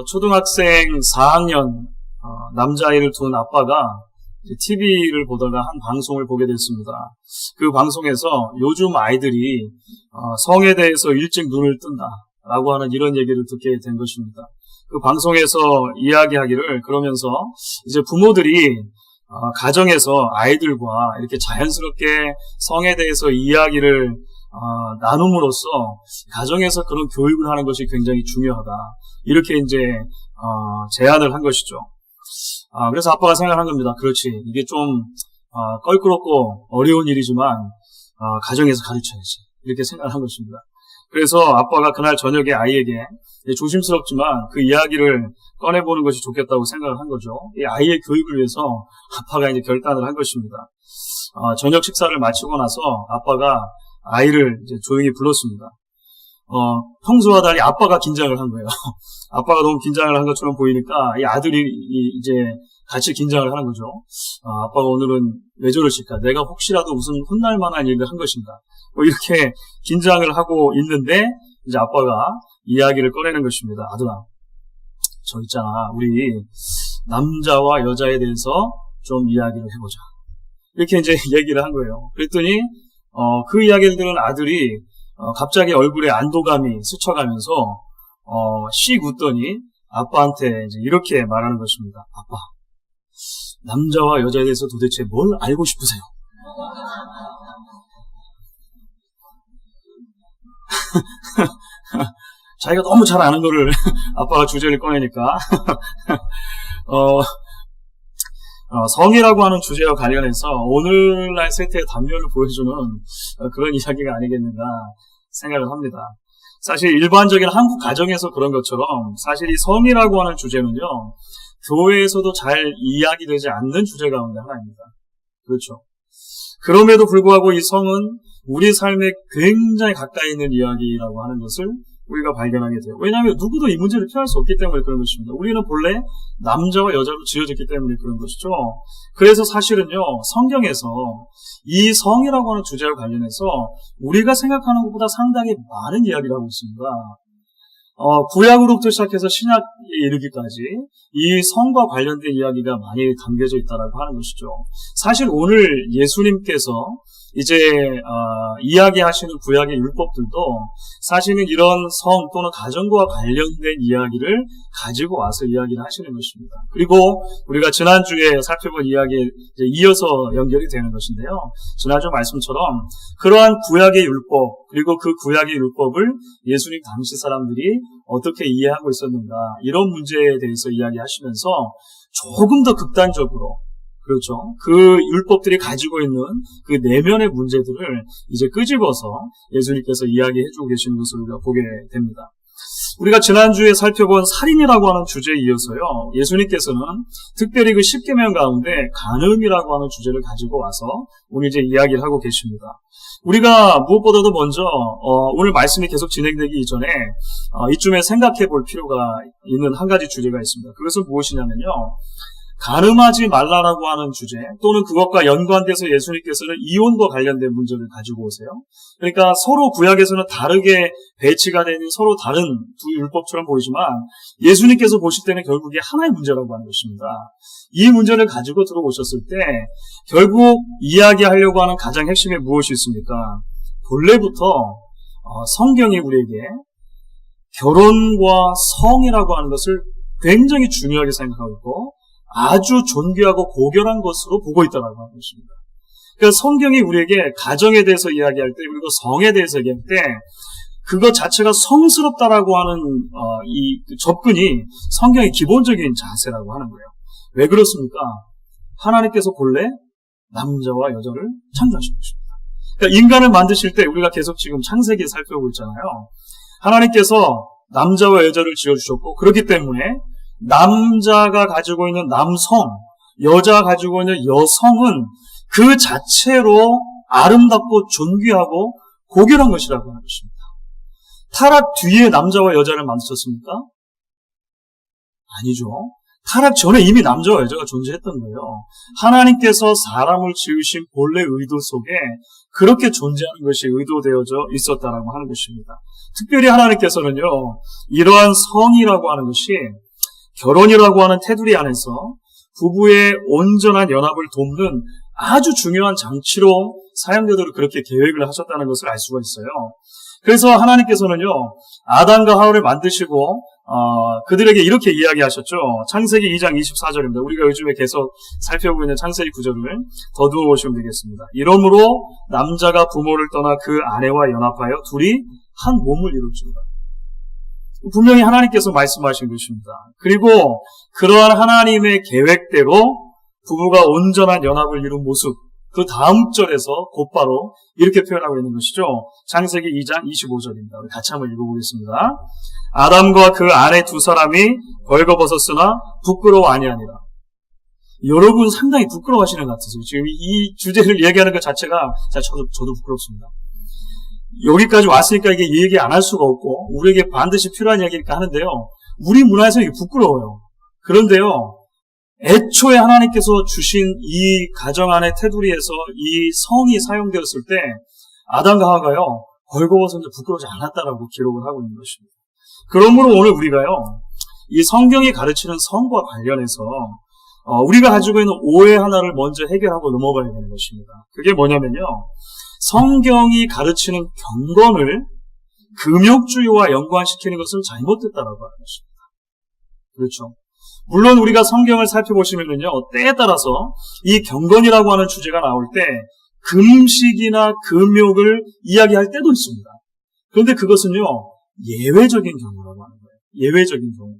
초등학생 4학년 남자아이를 둔 아빠가 TV를 보다가 한 방송을 보게 됐습니다. 그 방송에서 요즘 아이들이 성에 대해서 일찍 눈을 뜬다라고 하는 이런 얘기를 듣게 된 것입니다. 그 방송에서 이야기하기를 그러면서 이제 부모들이 가정에서 아이들과 이렇게 자연스럽게 성에 대해서 이야기를 나눔으로써 가정에서 그런 교육을 하는 것이 굉장히 중요하다. 이렇게 이제 제안을 한 것이죠. 그래서 아빠가 생각한 겁니다. 그렇지. 이게 좀 껄끄럽고 어려운 일이지만 가정에서 가르쳐야지. 이렇게 생각을 한 것입니다. 그래서 아빠가 그날 저녁에 아이에게 조심스럽지만 그 이야기를 꺼내보는 것이 좋겠다고 생각을 한 거죠. 이 아이의 교육을 위해서 아빠가 이제 결단을 한 것입니다. 저녁 식사를 마치고 나서 아빠가 아이를 이제 조용히 불렀습니다. 평소와 달리 아빠가 긴장을 한 거예요. 아빠가 너무 긴장을 한 것처럼 보이니까 이 아들이 이제 같이 긴장을 하는 거죠. 아빠가 오늘은 왜 저러실까? 내가 혹시라도 무슨 혼날 만한 일을 한 것인가? 뭐 이렇게 긴장을 하고 있는데 이제 아빠가 이야기를 꺼내는 것입니다. 아들아, 저 있잖아. 우리 남자와 여자에 대해서 좀 이야기를 해보자. 이렇게 이제 얘기를 한 거예요. 그랬더니 그 이야기를 들은 아들이 갑자기 얼굴에 안도감이 스쳐가면서 씩 웃더니 아빠한테 이제 이렇게 말하는 것입니다. 아빠, 남자와 여자에 대해서 도대체 뭘 알고 싶으세요? 자기가 너무 잘 아는 거를 아빠가 주제를 꺼내니까 성이라고 하는 주제와 관련해서 오늘날 세태의 단면을 보여주는 그런 이야기가 아니겠는가 생각을 합니다. 사실 일반적인 한국 가정에서 그런 것처럼 사실 이 성이라고 하는 주제는요, 교회에서도 잘 이야기되지 않는 주제 가운데 하나입니다. 그렇죠. 그럼에도 불구하고 이 성은 우리 삶에 굉장히 가까이 있는 이야기라고 하는 것을 우리가 발견하게 돼요. 왜냐하면 누구도 이 문제를 피할 수 없기 때문에 그런 것입니다. 우리는 본래 남자와 여자로 지어졌기 때문에 그런 것이죠. 그래서 사실은요, 성경에서 이 성이라고 하는 주제와 관련해서 우리가 생각하는 것보다 상당히 많은 이야기를 하고 있습니다. 구약으로부터 시작해서 신약에 이르기까지 이 성과 관련된 이야기가 많이 담겨져 있다라고 하는 것이죠. 사실 오늘 예수님께서 이제 이야기하시는 구약의 율법들도 사실은 이런 성 또는 가정과 관련된 이야기를 가지고 와서 이야기를 하시는 것입니다. 그리고 우리가 지난주에 살펴본 이야기에 이제 이어서 연결이 되는 것인데요. 지난주 말씀처럼 그러한 구약의 율법 그리고 그 구약의 율법을 예수님 당시 사람들이 어떻게 이해하고 있었는가 이런 문제에 대해서 이야기하시면서 조금 더 극단적으로 그렇죠. 그 율법들이 가지고 있는 그 내면의 문제들을 이제 끄집어서 예수님께서 이야기해주고 계시는 것을 우리가 보게 됩니다. 우리가 지난주에 살펴본 살인이라고 하는 주제에 이어서요, 예수님께서는 특별히 그 10계명 가운데 간음이라고 하는 주제를 가지고 와서 오늘 이제 이야기를 하고 계십니다. 우리가 무엇보다도 먼저 오늘 말씀이 계속 진행되기 이전에 이쯤에 생각해 볼 필요가 있는 한 가지 주제가 있습니다. 그것은 무엇이냐면요, 간음하지 말라라고 하는 주제 또는 그것과 연관돼서 예수님께서는 이혼과 관련된 문제를 가지고 오세요. 그러니까 서로 구약에서는 다르게 배치가 되는 서로 다른 두 율법처럼 보이지만 예수님께서 보실 때는 결국에 하나의 문제라고 하는 것입니다. 이 문제를 가지고 들어오셨을 때 결국 이야기하려고 하는 가장 핵심에 무엇이 있습니까? 본래부터 성경이 우리에게 결혼과 성이라고 하는 것을 굉장히 중요하게 생각하고 있고 아주 존귀하고 고결한 것으로 보고 있다고 하는 것입니다. 그러니까 성경이 우리에게 가정에 대해서 이야기할 때 그리고 성에 대해서 얘기할 때 그것 자체가 성스럽다라고 하는 이 접근이 성경의 기본적인 자세라고 하는 거예요. 왜 그렇습니까? 하나님께서 본래 남자와 여자를 창조하신 것입니다. 그러니까 인간을 만드실 때 우리가 계속 지금 창세기 살펴보고 있잖아요. 하나님께서 남자와 여자를 지어주셨고 그렇기 때문에 남자가 가지고 있는 남성, 여자가 가지고 있는 여성은 그 자체로 아름답고 존귀하고 고결한 것이라고 하는 것입니다. 타락 뒤에 남자와 여자를 만드셨습니까? 아니죠. 타락 전에 이미 남자와 여자가 존재했던 거예요. 하나님께서 사람을 지으신 본래 의도 속에 그렇게 존재하는 것이 의도되어져 있었다라고 하는 것입니다. 특별히 하나님께서는요, 이러한 성이라고 하는 것이 결혼이라고 하는 테두리 안에서 부부의 온전한 연합을 돕는 아주 중요한 장치로 사용되도록 그렇게 계획을 하셨다는 것을 알 수가 있어요. 그래서 하나님께서는요, 아담과 하와를 만드시고 그들에게 이렇게 이야기하셨죠. 창세기 2장 24절입니다. 우리가 요즘에 계속 살펴보고 있는 창세기 9절을 더듬어 보시면 되겠습니다. 이러므로 남자가 부모를 떠나 그 아내와 연합하여 둘이 한 몸을 이룰지니라. 분명히 하나님께서 말씀하신 것입니다. 그리고 그러한 하나님의 계획대로 부부가 온전한 연합을 이룬 모습, 그 다음 절에서 곧바로 이렇게 표현하고 있는 것이죠. 창세기 2장 25절입니다. 우리 같이 한번 읽어보겠습니다. 아담과 그 아내 두 사람이 벌거벗었으나 부끄러워 아니하니라. 여러분 상당히 부끄러워하시는 것 같으세요. 지금 이 주제를 얘기하는 것 자체가 저도 부끄럽습니다. 여기까지 왔으니까 이게 얘기 안 할 수가 없고 우리에게 반드시 필요한 이야기니까 하는데요. 우리 문화에서 이게 부끄러워요. 그런데요, 애초에 하나님께서 주신 이 가정 안의 테두리에서 이 성이 사용되었을 때 아담과 하와가요, 벌거벗었는데 부끄러워하지 않았다라고 기록을 하고 있는 것입니다. 그러므로 오늘 우리가요, 이 성경이 가르치는 성과 관련해서 우리가 가지고 있는 오해 하나를 먼저 해결하고 넘어가야 되는 것입니다. 그게 뭐냐면요, 성경이 가르치는 경건을 금욕주의와 연관시키는 것은 잘못됐다라고 하는 것입니다. 그렇죠. 물론 우리가 성경을 살펴보시면요, 때에 따라서 이 경건이라고 하는 주제가 나올 때 금식이나 금욕을 이야기할 때도 있습니다. 그런데 그것은요, 예외적인 경우라고 하는 거예요. 예외적인 경우.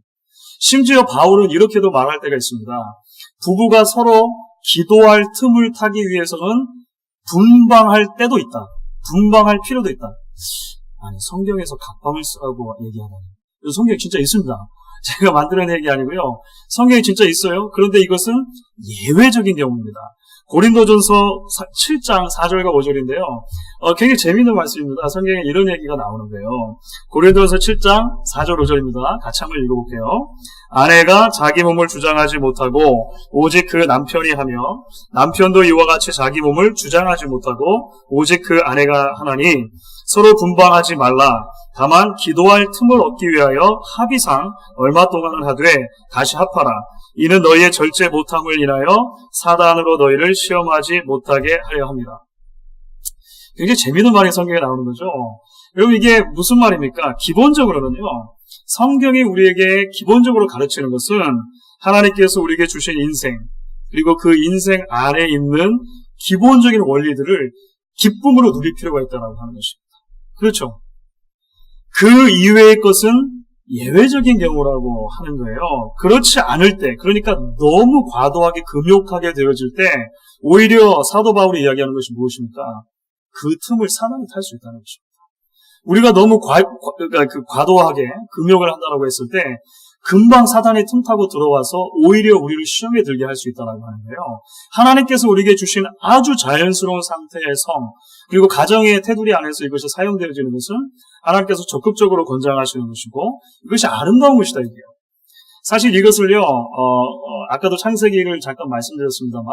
심지어 바울은 이렇게도 말할 때가 있습니다. 부부가 서로 기도할 틈을 타기 위해서는 분방할 때도 있다. 분방할 필요도 있다. 아니, 성경에서 각방을 쓰라고 얘기하다니. 성경에 진짜 있습니다. 제가 만들어낸 얘기 아니고요. 성경에 진짜 있어요. 그런데 이것은 예외적인 경우입니다. 고린도전서 7장 4절과 5절인데요. 굉장히 재미있는 말씀입니다. 성경에 이런 얘기가 나오는 거예요. 고린도전서 7장 4절 5절입니다. 같이 한번 읽어볼게요. 아내가 자기 몸을 주장하지 못하고 오직 그 남편이 하며 남편도 이와 같이 자기 몸을 주장하지 못하고 오직 그 아내가 하나니 서로 분방하지 말라. 다만 기도할 틈을 얻기 위하여 합의상 얼마 동안은 하되 다시 합하라. 이는 너희의 절제 못함을 인하여 사단으로 너희를 시험하지 못하게 하려 합니다. 굉장히 재미있는 말이 성경에 나오는 거죠. 여러분, 이게 무슨 말입니까? 기본적으로는요, 성경이 우리에게 기본적으로 가르치는 것은 하나님께서 우리에게 주신 인생, 그리고 그 인생 안에 있는 기본적인 원리들을 기쁨으로 누릴 필요가 있다고 하는 것입니다. 그렇죠. 그 이외의 것은 예외적인 경우라고 하는 거예요. 그렇지 않을 때, 그러니까 너무 과도하게 금욕하게 되어질 때 오히려 사도 바울이 이야기하는 것이 무엇입니까? 그 틈을 사단이 탈 수 있다는 것입니다. 우리가 너무 과도하게 금욕을 한다고 했을 때 금방 사단이 틈 타고 들어와서 오히려 우리를 시험에 들게 할 수 있다고 하는 거예요. 하나님께서 우리에게 주신 아주 자연스러운 상태의 성, 그리고 가정의 테두리 안에서 이것이 사용되어지는 것은 하나님께서 적극적으로 권장하시는 것이고 이것이 아름다운 것이다, 이게요. 사실 이것을요, 아까도 창세기를 잠깐 말씀드렸습니다만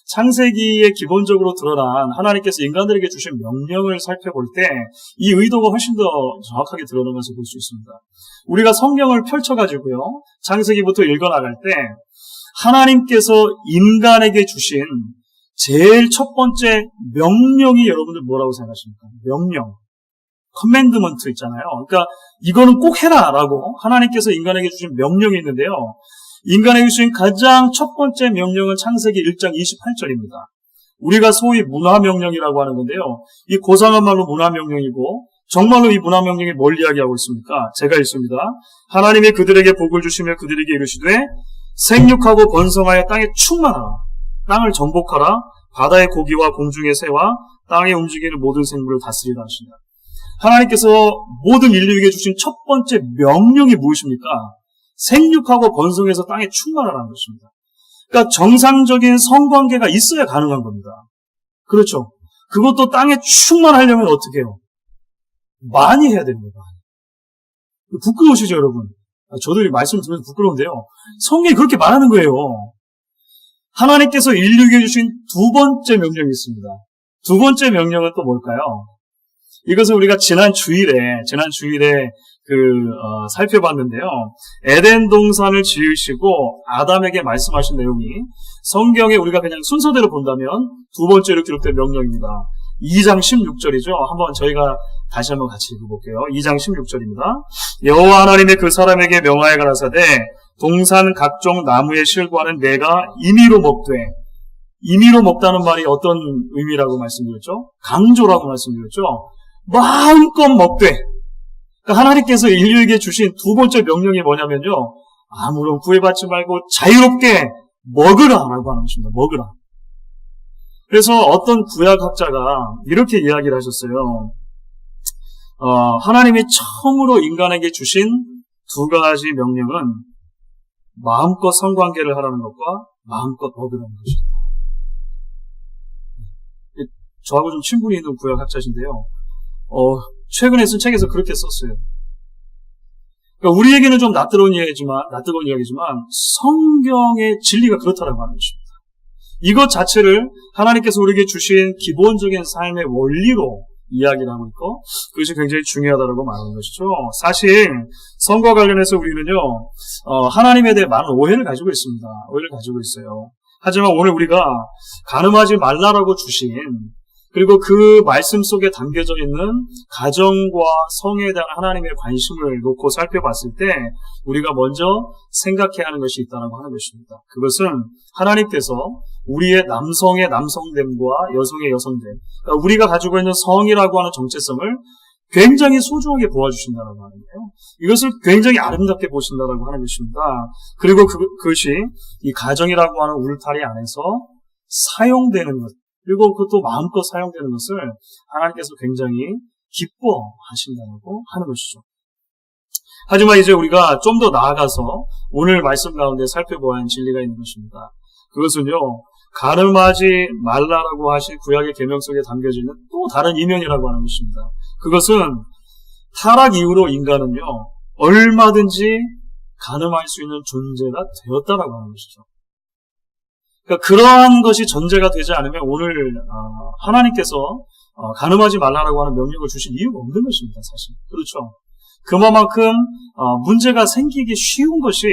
창세기에 기본적으로 드러난 하나님께서 인간들에게 주신 명령을 살펴볼 때 이 의도가 훨씬 더 정확하게 드러나면서 볼 수 있습니다. 우리가 성경을 펼쳐가지고요, 창세기부터 읽어나갈 때 하나님께서 인간에게 주신 제일 첫 번째 명령이 여러분들 뭐라고 생각하십니까? 명령. 커맨드먼트 있잖아요. 그러니까 이거는 꼭 해라라고 하나님께서 인간에게 주신 명령이 있는데요. 인간에게 주신 가장 첫 번째 명령은 창세기 1장 28절입니다. 우리가 소위 문화명령이라고 하는 건데요. 이 고상한 말로 문화명령이고 정말로 이 문화명령이 뭘 이야기하고 있습니까? 제가 읽습니다. 하나님이 그들에게 복을 주시며 그들에게 이르시되 생육하고 번성하여 땅에 충만하라. 땅을 정복하라. 바다의 고기와 공중의 새와 땅에 움직이는 모든 생물을 다스리라 하시니라. 하나님께서 모든 인류에게 주신 첫 번째 명령이 무엇입니까? 생육하고 번성해서 땅에 충만하라는 것입니다. 그러니까 정상적인 성관계가 있어야 가능한 겁니다. 그렇죠? 그것도 땅에 충만하려면 어떻게 해요? 많이 해야 됩니다. 부끄러우시죠, 여러분? 저도 이 말씀 들으면서 부끄러운데요. 성경이 그렇게 말하는 거예요. 하나님께서 인류에게 주신 두 번째 명령이 있습니다. 두 번째 명령은 또 뭘까요? 이것을 우리가 지난 주일에 살펴봤는데요. 에덴 동산을 지으시고 아담에게 말씀하신 내용이 성경에 우리가 그냥 순서대로 본다면 두 번째로 기록된 명령입니다. 2장 16절이죠. 한번 저희가 다시 한번 같이 읽어볼게요. 2장 16절입니다. 여호와 하나님의 그 사람에게 명하여 가라사대 동산 각종 나무의 실과는 내가 임의로 먹되, 임의로 먹다는 말이 어떤 의미라고 말씀드렸죠? 강조라고 말씀드렸죠? 마음껏 먹되. 그러니까 하나님께서 인류에게 주신 두 번째 명령이 뭐냐면요, 아무런 구애받지 말고 자유롭게 먹으라라고 하는 것입니다. 먹으라. 그래서 어떤 구약학자가 이렇게 이야기를 하셨어요. 하나님이 처음으로 인간에게 주신 두 가지 명령은 마음껏 성관계를 하라는 것과 마음껏 먹으라는 것입니다. 저하고 좀 친분이 있는 구약학자신데요. 최근에 쓴 책에서 그렇게 썼어요. 그러니까 우리에게는 좀 낯뜨거운 이야기지만 성경의 진리가 그렇다라고 하는 것입니다. 이것 자체를 하나님께서 우리에게 주신 기본적인 삶의 원리로 이야기를 하고 있고, 그것이 굉장히 중요하다고 말하는 것이죠. 사실 성과 관련해서 우리는요, 하나님에 대해 많은 오해를 가지고 있습니다. 오해를 가지고 있어요. 하지만 오늘 우리가 간음하지 말라라고 주신, 그리고 그 말씀 속에 담겨져 있는 가정과 성에 대한 하나님의 관심을 놓고 살펴봤을 때 우리가 먼저 생각해야 하는 것이 있다고 하는 것입니다. 그것은 하나님께서 우리의 남성의 남성됨과 여성의 여성됨, 그러니까 우리가 가지고 있는 성이라고 하는 정체성을 굉장히 소중하게 보아주신다는 하는 거예요. 이것을 굉장히 아름답게 보신다라고 하는 것입니다. 그리고 그것이 이 가정이라고 하는 울타리 안에서 사용되는 것, 그리고 그것도 마음껏 사용되는 것을 하나님께서 굉장히 기뻐하신다고 하는 것이죠. 하지만 이제 우리가 좀 더 나아가서 오늘 말씀 가운데 살펴보아야 하는 진리가 있는 것입니다. 그것은요, 간음하지 말라라고 하신 구약의 계명 속에 담겨져 있는 또 다른 이면이라고 하는 것입니다. 그것은 타락 이후로 인간은요, 얼마든지 간음할 수 있는 존재가 되었다라고 하는 것이죠. 그러니까 그러한 것이 전제가 되지 않으면 오늘 하나님께서 간음하지 말라라고 하는 명령을 주신 이유가 없는 것입니다. 사실 그렇죠. 그만큼 문제가 생기기 쉬운 것이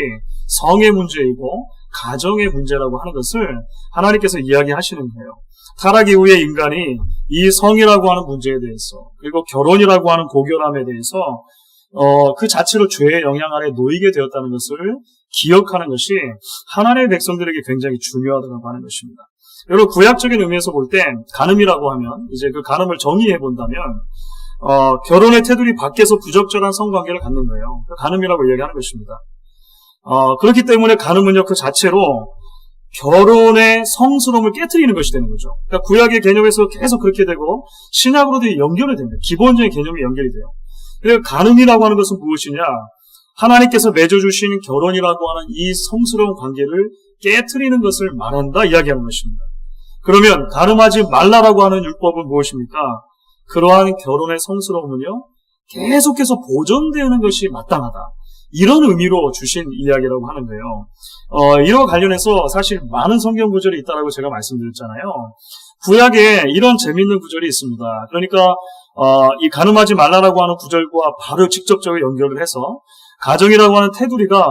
성의 문제이고 가정의 문제라고 하는 것을 하나님께서 이야기하시는 거예요. 타락 이후에 인간이 이 성이라고 하는 문제에 대해서, 그리고 결혼이라고 하는 고결함에 대해서 그 자체로 죄의 영향 아래 놓이게 되었다는 것을 기억하는 것이 하나님의 백성들에게 굉장히 중요하다고 하는 것입니다. 여러분, 구약적인 의미에서 볼 때 간음이라고 하면, 이제 그 간음을 정의해 본다면 결혼의 테두리 밖에서 부적절한 성관계를 갖는 거예요. 간음이라고 이야기하는 것입니다. 그렇기 때문에 간음은요, 그 자체로 결혼의 성스러움을 깨트리는 것이 되는 거죠. 그러니까 구약의 개념에서 계속 그렇게 되고 신약으로도 연결이 됩니다. 기본적인 개념이 연결이 돼요. 그래서 간음이라고 하는 것은 무엇이냐? 하나님께서 맺어주신 결혼이라고 하는 이 성스러운 관계를 깨트리는 것을 말한다 이야기하는 것입니다. 그러면 간음하지 말라라고 하는 율법은 무엇입니까? 그러한 결혼의 성스러움은요, 계속해서 보존되는 것이 마땅하다. 이런 의미로 주신 이야기라고 하는 거예요. 이와 관련해서 사실 많은 성경 구절이 있다라고 제가 말씀드렸잖아요. 구약에 이런 재미있는 구절이 있습니다. 그러니까 이 간음하지 말라라고 하는 구절과 바로 직접적으로 연결을 해서 가정이라고 하는 테두리가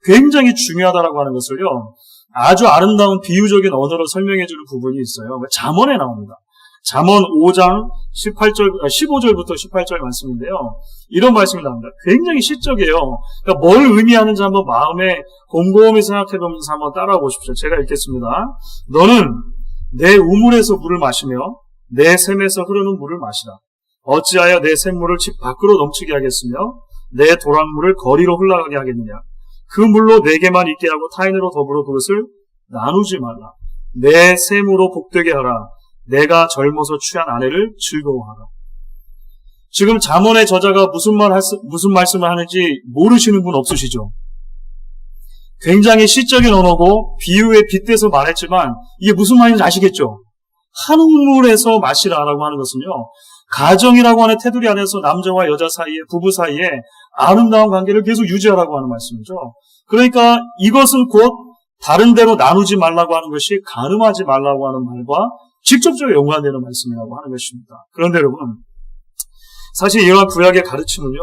굉장히 중요하다라고 하는 것을요, 아주 아름다운 비유적인 언어로 설명해주는 부분이 있어요. 잠언에 나옵니다. 잠언 5장 15절부터 18절 말씀인데요. 이런 말씀이 나옵니다. 굉장히 시적이에요. 그러니까 뭘 의미하는지 한번 마음에 곰곰이 생각해보면서 한번 따라와 보십시오. 제가 읽겠습니다. 너는 내 우물에서 물을 마시며 내 샘에서 흐르는 물을 마시라. 어찌하여 내 샘물을 집 밖으로 넘치게 하겠으며 내 도랑물을 거리로 흘러가게 하겠느냐. 그 물로 내게만 있게 하고 타인으로 더불어 그것을 나누지 말라. 내 샘으로 복되게 하라. 내가 젊어서 취한 아내를 즐거워하라. 지금 잠언의 저자가 무슨 말씀을 하는지 모르시는 분 없으시죠? 굉장히 시적인 언어고 비유에 빗대서 말했지만 이게 무슨 말인지 아시겠죠? 한 우물에서 마시라라고 하는 것은요, 가정이라고 하는 테두리 안에서 남자와 여자 사이에, 부부 사이에 아름다운 관계를 계속 유지하라고 하는 말씀이죠. 그러니까 이것은 곧 다른 데로 나누지 말라고 하는 것이 간음하지 말라고 하는 말과 직접적으로 연관되는 말씀이라고 하는 것입니다. 그런데 여러분, 사실 이러한 구약의 가르침은요,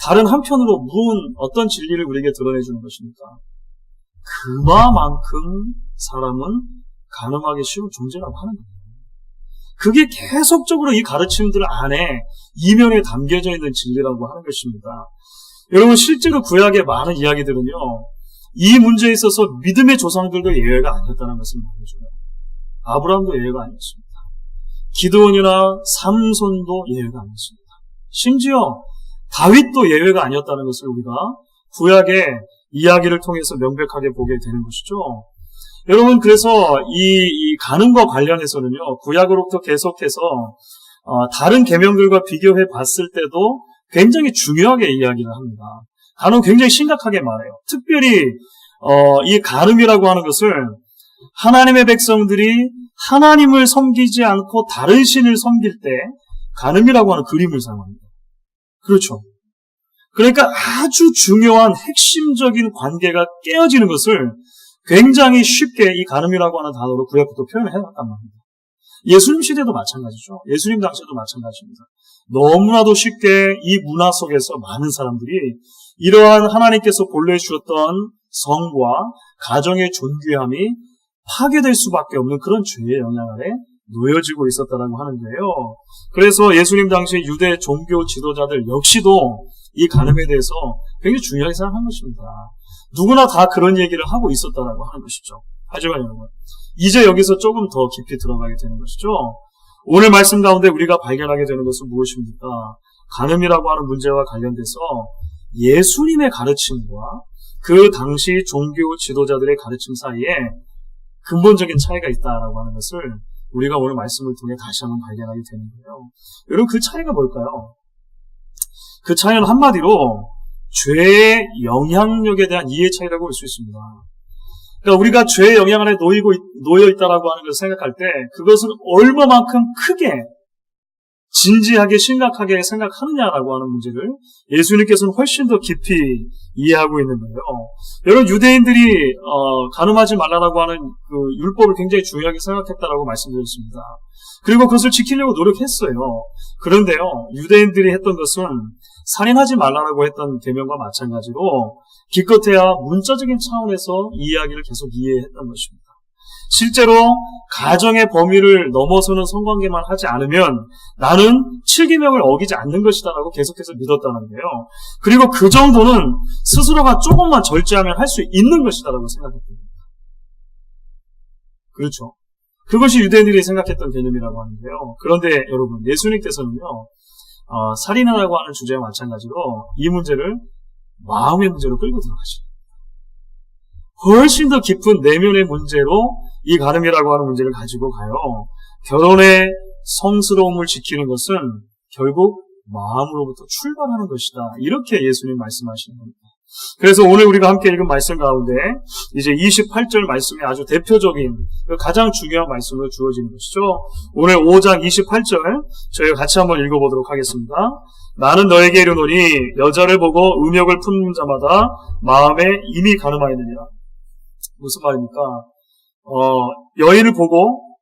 다른 한편으로 무슨 어떤 진리를 우리에게 드러내주는 것입니까? 그만큼 사람은 간음하기 쉬운 존재라고 하는 거예요. 그게 계속적으로 이 가르침들 안에 이면에 담겨져 있는 진리라고 하는 것입니다. 여러분, 실제로 구약의 많은 이야기들은요, 이 문제에 있어서 믿음의 조상들도 예외가 아니었다는 것을 말해줘요. 아브라함도 예외가 아니었습니다. 기드온이나 삼손도 예외가 아니었습니다. 심지어 다윗도 예외가 아니었다는 것을 우리가 구약의 이야기를 통해서 명백하게 보게 되는 것이죠. 여러분, 그래서 이 간음과 관련해서는요, 구약으로부터 계속해서 다른 계명들과 비교해 봤을 때도 굉장히 중요하게 이야기를 합니다. 간음 굉장히 심각하게 말해요. 특별히 이 간음이라고 하는 것을 하나님의 백성들이 하나님을 섬기지 않고 다른 신을 섬길 때 간음이라고 하는 그림을 사용합니다. 그렇죠. 그러니까 아주 중요한 핵심적인 관계가 깨어지는 것을 굉장히 쉽게 이 간음이라고 하는 단어로 구약부터 표현을 해놨단 말입니다. 예수님 시대도 마찬가지죠. 예수님 당시에도 마찬가지입니다. 너무나도 쉽게 이 문화 속에서 많은 사람들이 이러한 하나님께서 본래 주셨던 성과 가정의 존귀함이 파괴될 수밖에 없는 그런 죄의 영향 아래 놓여지고 있었다라고 하는 거예요. 그래서 예수님 당시 유대 종교 지도자들 역시도 이 간음에 대해서 굉장히 중요하게 생각한 것입니다. 누구나 다 그런 얘기를 하고 있었다라고 하는 것이죠. 하지만 여러분, 이제 여기서 조금 더 깊이 들어가게 되는 것이죠. 오늘 말씀 가운데 우리가 발견하게 되는 것은 무엇입니까? 간음이라고 하는 문제와 관련돼서 예수님의 가르침과 그 당시 종교 지도자들의 가르침 사이에 근본적인 차이가 있다라고 하는 것을 우리가 오늘 말씀을 통해 다시 한번 발견하게 되는 거예요. 여러분, 그 차이가 뭘까요? 그 차이는 한마디로 죄의 영향력에 대한 이해 차이라고 볼 수 있습니다. 그러니까 우리가 죄의 영향 안에 놓여 있다라고 하는 것을 생각할 때 그것을 얼마만큼 크게 진지하게 심각하게 생각하느냐라고 하는 문제를 예수님께서는 훨씬 더 깊이 이해하고 있는 거예요. 여러분, 유대인들이 간음하지 말라라고 하는 그 율법을 굉장히 중요하게 생각했다라고 말씀드렸습니다. 그리고 그것을 지키려고 노력했어요. 그런데요, 유대인들이 했던 것은 살인하지 말라라고 했던 계명과 마찬가지로 기껏해야 문자적인 차원에서 이 이야기를 계속 이해했던 것입니다. 실제로 가정의 범위를 넘어서는 성관계만 하지 않으면 나는 7계명을 어기지 않는 것이다라고 계속해서 믿었다는 거예요. 그리고 그 정도는 스스로가 조금만 절제하면 할 수 있는 것이다라고 생각했습니다. 그렇죠. 그것이 유대인들이 생각했던 개념이라고 하는데요. 그런데 여러분, 예수님께서는요, 살인하라고 하는 주제와 마찬가지로 이 문제를 마음의 문제로 끌고 들어가십니다. 훨씬 더 깊은 내면의 문제로 이 간음이라고 하는 문제를 가지고 가요. 결혼의 성스러움을 지키는 것은 결국 마음으로부터 출발하는 것이다. 이렇게 예수님 말씀하시는 겁니다. 그래서 오늘 우리가 함께 읽은 말씀 가운데 이제 28절 말씀이 아주 대표적인 가장 중요한 말씀으로 주어지는 것이죠. 오늘 5장 28절 저희가 같이 한번 읽어보도록 하겠습니다. 나는 너에게 이르노니 여자를 보고 음욕을 품는 자마다 마음에 이미 간음하였느니라. 무슨 말입니까? 여인을 보고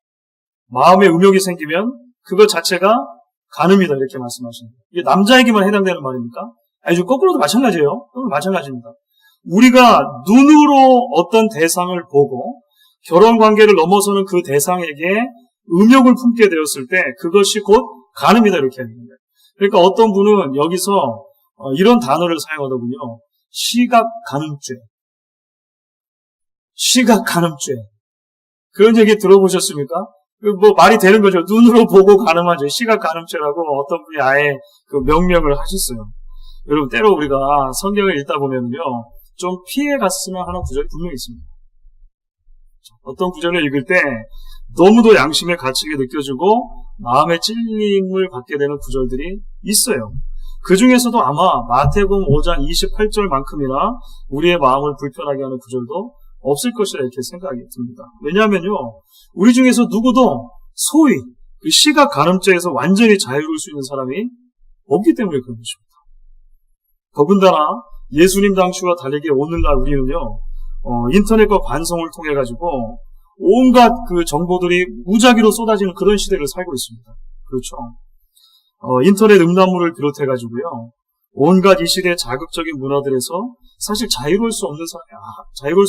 마음에 음욕이 생기면 그것 자체가 간음이다, 이렇게 말씀하시는 거예요. 이게 남자에게만 해당되는 말입니까? 아니죠. 거꾸로도 마찬가지예요. 마찬가지입니다. 우리가 눈으로 어떤 대상을 보고 결혼 관계를 넘어서는 그 대상에게 음욕을 품게 되었을 때 그것이 곧 간음이다, 이렇게 하는 거예요. 그러니까 어떤 분은 여기서 이런 단어를 사용하더군요. 시각 간음죄. 시각 간음죄. 그런 얘기 들어보셨습니까? 뭐 말이 되는 거죠. 눈으로 보고 간음하죠. 시각 간음죄라고 어떤 분이 아예 그 명명을 하셨어요. 여러분, 때로 우리가 성경을 읽다 보면요, 좀 피해 갔으면 하는 구절이 분명히 있습니다. 어떤 구절을 읽을 때 너무도 양심의 가책이 느껴지고 마음의 찔림을 받게 되는 구절들이 있어요. 그 중에서도 아마 마태복음 5장 28절만큼이나 우리의 마음을 불편하게 하는 구절도 없을 것이라 이렇게 생각이 듭니다. 왜냐하면요, 우리 중에서 누구도 소위 그 시각 간음죄에서 완전히 자유로울 수 있는 사람이 없기 때문에 그런 것입니다. 더군다나 예수님 당시와 다르게 오늘날 우리는요, 인터넷과 관성을 통해 가지고 온갖 그 정보들이 무작위로 쏟아지는 그런 시대를 살고 있습니다. 그렇죠. 인터넷 음란물을 비롯해 가지고요, 온갖 이 시대의 자극적인 문화들에서 사실 자유로울 수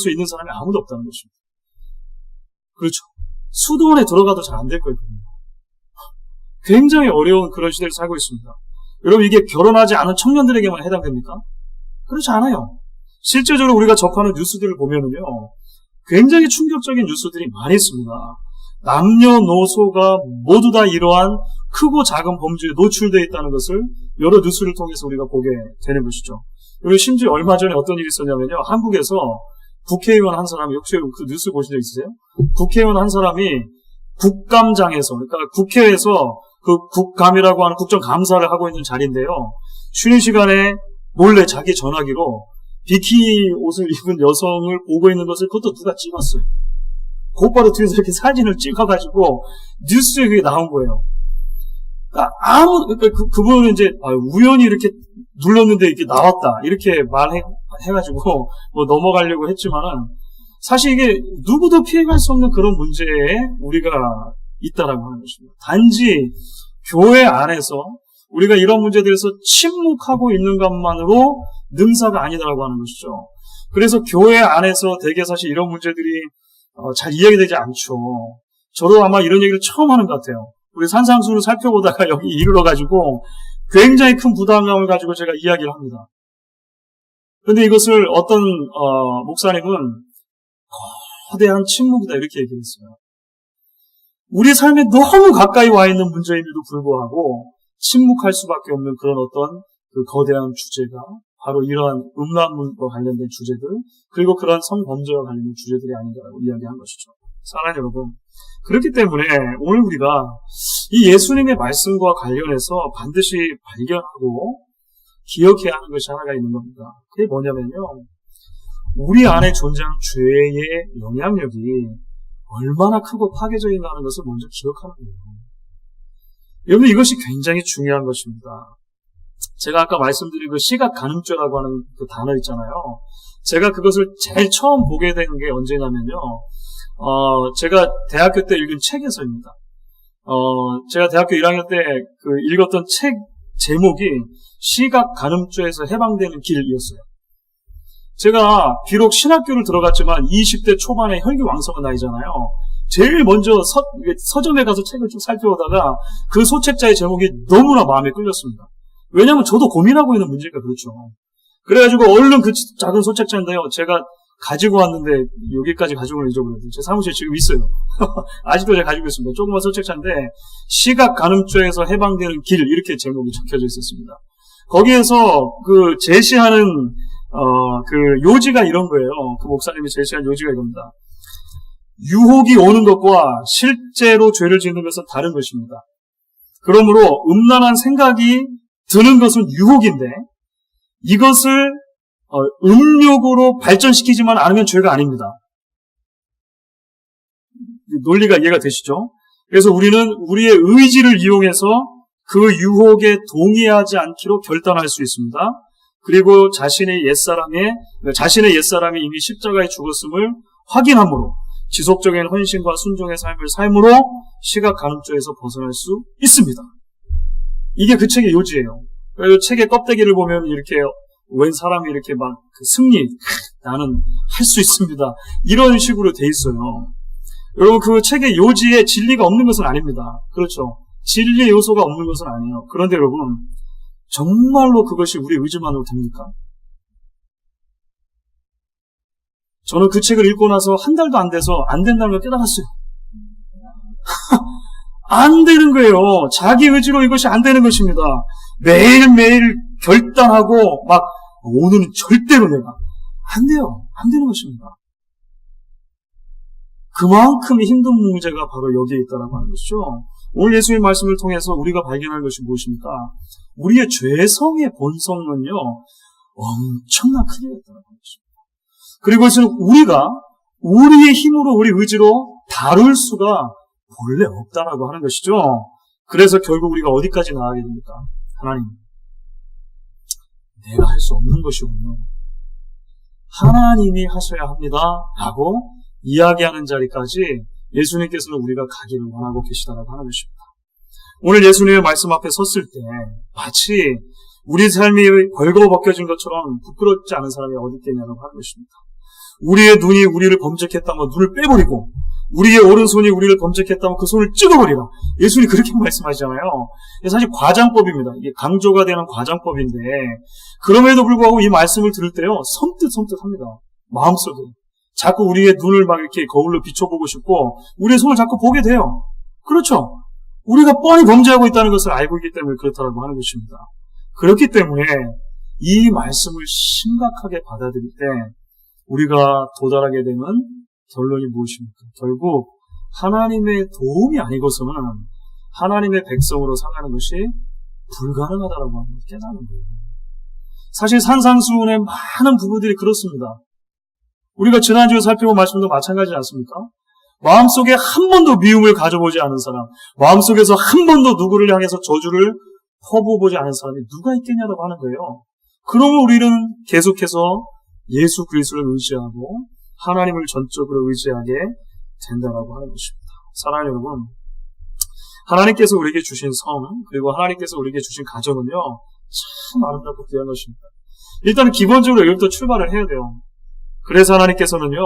있는 사람이 아무도 없다는 것입니다. 그렇죠. 수도원에 들어가도 잘 안 될 거예요. 굉장히 어려운 그런 시대를 살고 있습니다. 여러분, 이게 결혼하지 않은 청년들에게만 해당됩니까? 그렇지 않아요. 실제적으로 우리가 접하는 뉴스들을 보면은요, 굉장히 충격적인 뉴스들이 많이 있습니다. 남녀노소가 모두 다 이러한 크고 작은 범죄에 노출되어 있다는 것을 여러 뉴스를 통해서 우리가 보게 되는 것이죠. 그리고 심지어 얼마 전에 어떤 일이 있었냐면요, 한국에서 국회의원 한 사람이, 혹시 그 뉴스 보신 적 있으세요? 국회의원 한 사람이 국감장에서, 그러니까 국회에서 그 국감이라고 하는 국정감사를 하고 있는 자리인데요, 쉬는 시간에 몰래 자기 전화기로 비키니 옷을 입은 여성을 보고 있는 것을 그것도 누가 찍었어요. 곧바로 뒤에서 이렇게 사진을 찍어가지고 뉴스에 그게 나온 거예요. 그러니까 그분은 이제 우연히 이렇게 눌렀는데 이렇게 나왔다 이렇게 말해가지고 뭐 넘어가려고 했지만은, 사실 이게 누구도 피해갈 수 없는 그런 문제에 우리가 있다라고 하는 것입니다. 단지 교회 안에서 우리가 이런 문제들에서 침묵하고 있는 것만으로 능사가 아니다라고 하는 것이죠. 그래서 교회 안에서 대개 사실 이런 문제들이 잘 이야기되지 않죠. 저도 아마 이런 얘기를 처음 하는 것 같아요. 우리 산상수를 살펴보다가 여기 이르러가지고 굉장히 큰 부담감을 가지고 제가 이야기를 합니다. 그런데 이것을 어떤 목사님은 거대한 침묵이다 이렇게 얘기했어요. 우리 삶에 너무 가까이 와 있는 문제임에도 불구하고 침묵할 수밖에 없는 그런 어떤 그 거대한 주제가 바로 이러한 음란물과 관련된 주제들, 그리고 그런 성범죄와 관련된 주제들이 아닌가라고 이야기한 것이죠. 사랑하는 여러분, 그렇기 때문에 오늘 우리가 이 예수님의 말씀과 관련해서 반드시 발견하고 기억해야 하는 것이 하나가 있는 겁니다. 그게 뭐냐면요, 우리 안에 존재하는 죄의 영향력이 얼마나 크고 파괴적인가 하는 것을 먼저 기억하는 거예요. 여러분, 이것이 굉장히 중요한 것입니다. 제가 아까 말씀드린 그 시각 간음죄라고 하는 그 단어 있잖아요. 제가 그것을 제일 처음 보게 된 게 언제냐면요, 제가 대학교 때 읽은 책에서입니다. 제가 대학교 1학년 때 그 읽었던 책 제목이 시각 간음죄에서 해방되는 길이었어요. 제가 비록 신학교를 들어갔지만 20대 초반에 혈기왕성한 나이잖아요. 제일 먼저 서점에 가서 책을 쭉 살펴보다가 그 소책자의 제목이 너무나 마음에 끌렸습니다. 왜냐하면 저도 고민하고 있는 문제가 그렇죠. 그래가지고 얼른 그 작은 소책자인데요, 제가 가지고 왔는데 여기까지 가지고 잊어버렸는데 제 사무실에 지금 있어요. 아직도 제가 가지고 있습니다. 조그만 소책자인데 시각 간음죄에서 해방되는 길, 이렇게 제목이 적혀져 있었습니다. 거기에서 그 제시하는 그 요지가 이런 거예요. 그 목사님이 제시한 요지가 이겁니다. 유혹이 오는 것과 실제로 죄를 짓는 것은 다른 것입니다. 그러므로 음란한 생각이 드는 것은 유혹인데 이것을 음욕으로 발전시키지만 않으면 죄가 아닙니다. 논리가 이해가 되시죠? 그래서 우리는 우리의 의지를 이용해서 그 유혹에 동의하지 않기로 결단할 수 있습니다. 그리고 자신의 옛사람이 이미 십자가에 죽었음을 확인함으로 지속적인 헌신과 순종의 삶을 삶으로 시각 간음죄에서 벗어날 수 있습니다. 이게 그 책의 요지예요. 그래서 책의 껍데기를 보면 이렇게 웬 사람이 이렇게 막 승리, 나는 할 수 있습니다, 이런 식으로 돼 있어요. 여러분, 그 책의 요지에 진리가 없는 것은 아닙니다. 그렇죠. 진리의 요소가 없는 것은 아니에요. 그런데 여러분, 정말로 그것이 우리 의지만으로 됩니까? 저는 그 책을 읽고 나서 한 달도 안 돼서 안 된다는 걸 깨달았어요. 안 되는 거예요. 자기 의지로 이것이 안 되는 것입니다. 매일매일 결단하고 막 오늘은 절대로 내가 안 돼요. 안 되는 것입니다. 그만큼 힘든 문제가 바로 여기에 있다고 하는 것이죠. 오늘 예수님의 말씀을 통해서 우리가 발견할 것이 무엇입니까? 우리의 죄성의 본성은요, 엄청난 크기가 있다는 것입니다. 그리고 그것은 우리가 우리의 힘으로, 우리 의지로 다룰 수가 본래 없다라고 하는 것이죠. 그래서 결국 우리가 어디까지 나아가게 됩니까? 하나님, 내가 할 수 없는 것이군요. 하나님이 하셔야 합니다. 라고 이야기하는 자리까지 예수님께서는 우리가 가기를 원하고 계시다라고 하는 것입니다. 오늘 예수님의 말씀 앞에 섰을 때 마치 우리 삶이 벌거벗겨진 것처럼 부끄럽지 않은 사람이 어디 있겠냐고 하는 것입니다. 우리의 눈이 우리를 범죄했다면 눈을 빼버리고 우리의 오른손이 우리를 범죄했다면 그 손을 찍어버리라. 예수님이 그렇게 말씀하시잖아요. 사실 과장법입니다. 이게 강조가 되는 과장법인데 그럼에도 불구하고 이 말씀을 들을 때요 섬뜩합니다. 마음속에 자꾸 우리의 눈을 막 이렇게 거울로 비춰보고 싶고 우리의 손을 자꾸 보게 돼요. 그렇죠. 우리가 뻔히 범죄하고 있다는 것을 알고 있기 때문에 그렇다고 하는 것입니다. 그렇기 때문에 이 말씀을 심각하게 받아들일 때 우리가 도달하게 되는 결론이 무엇입니까? 결국 하나님의 도움이 아니고서는 하나님의 백성으로 살아가는 것이 불가능하다라고 하는 걸 깨닫는 거예요. 사실 산상수훈의 많은 부분들이 그렇습니다. 우리가 지난주에 살펴본 말씀도 마찬가지지 않습니까? 마음속에 한 번도 미움을 가져보지 않은 사람, 마음속에서 한 번도 누구를 향해서 저주를 퍼부어보지 않은 사람이 누가 있겠냐고 하는 거예요. 그러면 우리는 계속해서 예수 그리스도를 의지하고 하나님을 전적으로 의지하게 된다라고 하는 것입니다. 사랑하는 여러분, 하나님께서 우리에게 주신 성, 그리고 하나님께서 우리에게 주신 가정은요, 참 아름답고 귀한 것입니다. 일단 기본적으로 여기부터 출발을 해야 돼요. 그래서 하나님께서는요,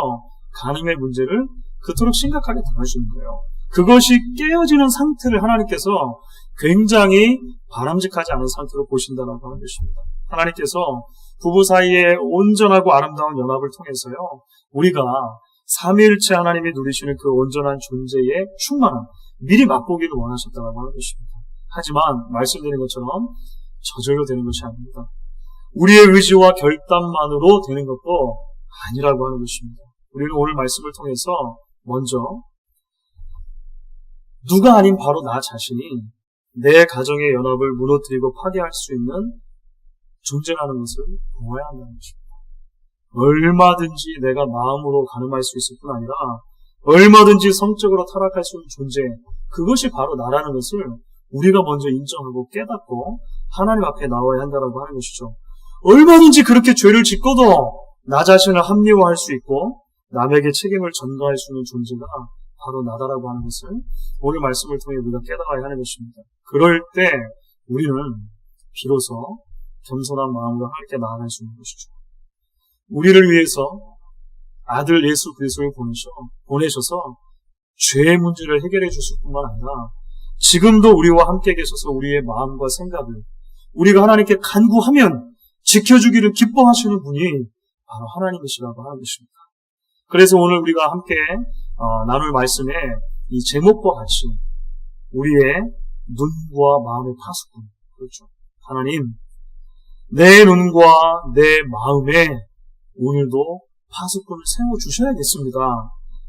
간음의 문제를 그토록 심각하게 당하시는 거예요. 그것이 깨어지는 상태를 하나님께서 굉장히 바람직하지 않은 상태로 보신다라고 하는 것입니다. 하나님께서 부부 사이의 온전하고 아름다운 연합을 통해서요, 우리가 삼위일체 하나님이 누리시는 그 온전한 존재의 충만함, 미리 맛보기를 원하셨다고 하는 것입니다. 하지만 말씀드린 것처럼 저절로 되는 것이 아닙니다. 우리의 의지와 결단만으로 되는 것도 아니라고 하는 것입니다. 우리는 오늘 말씀을 통해서 먼저 누가 아닌 바로 나 자신이 내 가정의 연합을 무너뜨리고 파괴할 수 있는 존재라는 것을 보아야 한다는 것입니다. 얼마든지 내가 마음으로 가늠할 수 있을 뿐 아니라 얼마든지 성적으로 타락할 수 있는 존재, 그것이 바로 나라는 것을 우리가 먼저 인정하고 깨닫고 하나님 앞에 나와야 한다고 하는 것이죠. 얼마든지 그렇게 죄를 짓고도 나 자신을 합리화할 수 있고 남에게 책임을 전가할 수 있는 존재가 바로 나다라고 하는 것을 오늘 말씀을 통해 우리가 깨달아야 하는 것입니다. 그럴 때 우리는 비로소 겸손한 마음으로 하나님께 나아갈 수 있는 것이죠. 우리를 위해서 아들 예수 그리스도를 보내셔서 죄의 문제를 해결해 주실 뿐만 아니라 지금도 우리와 함께 계셔서 우리의 마음과 생각을 우리가 하나님께 간구하면 지켜주기를 기뻐하시는 분이 바로 하나님이시라고 하는 것입니다. 그래서 오늘 우리가 함께 나눌 말씀에 이 제목과 같이 우리의 눈과 마음의 파수꾼, 그렇죠. 하나님, 내 눈과 내 마음에 오늘도 파수꾼을 세워주셔야겠습니다.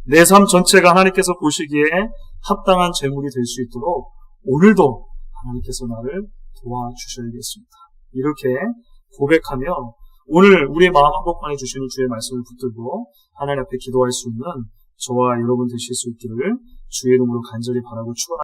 내 삶 전체가 하나님께서 보시기에 합당한 제물이 될 수 있도록 오늘도 하나님께서 나를 도와주셔야겠습니다. 이렇게 고백하며 오늘 우리의 마음 한복판에 주시는 주의 말씀을 붙들고 하나님 앞에 기도할 수 있는 저와 여러분 되실 수 있기를 주의 이름으로 간절히 바라고 축원합니다.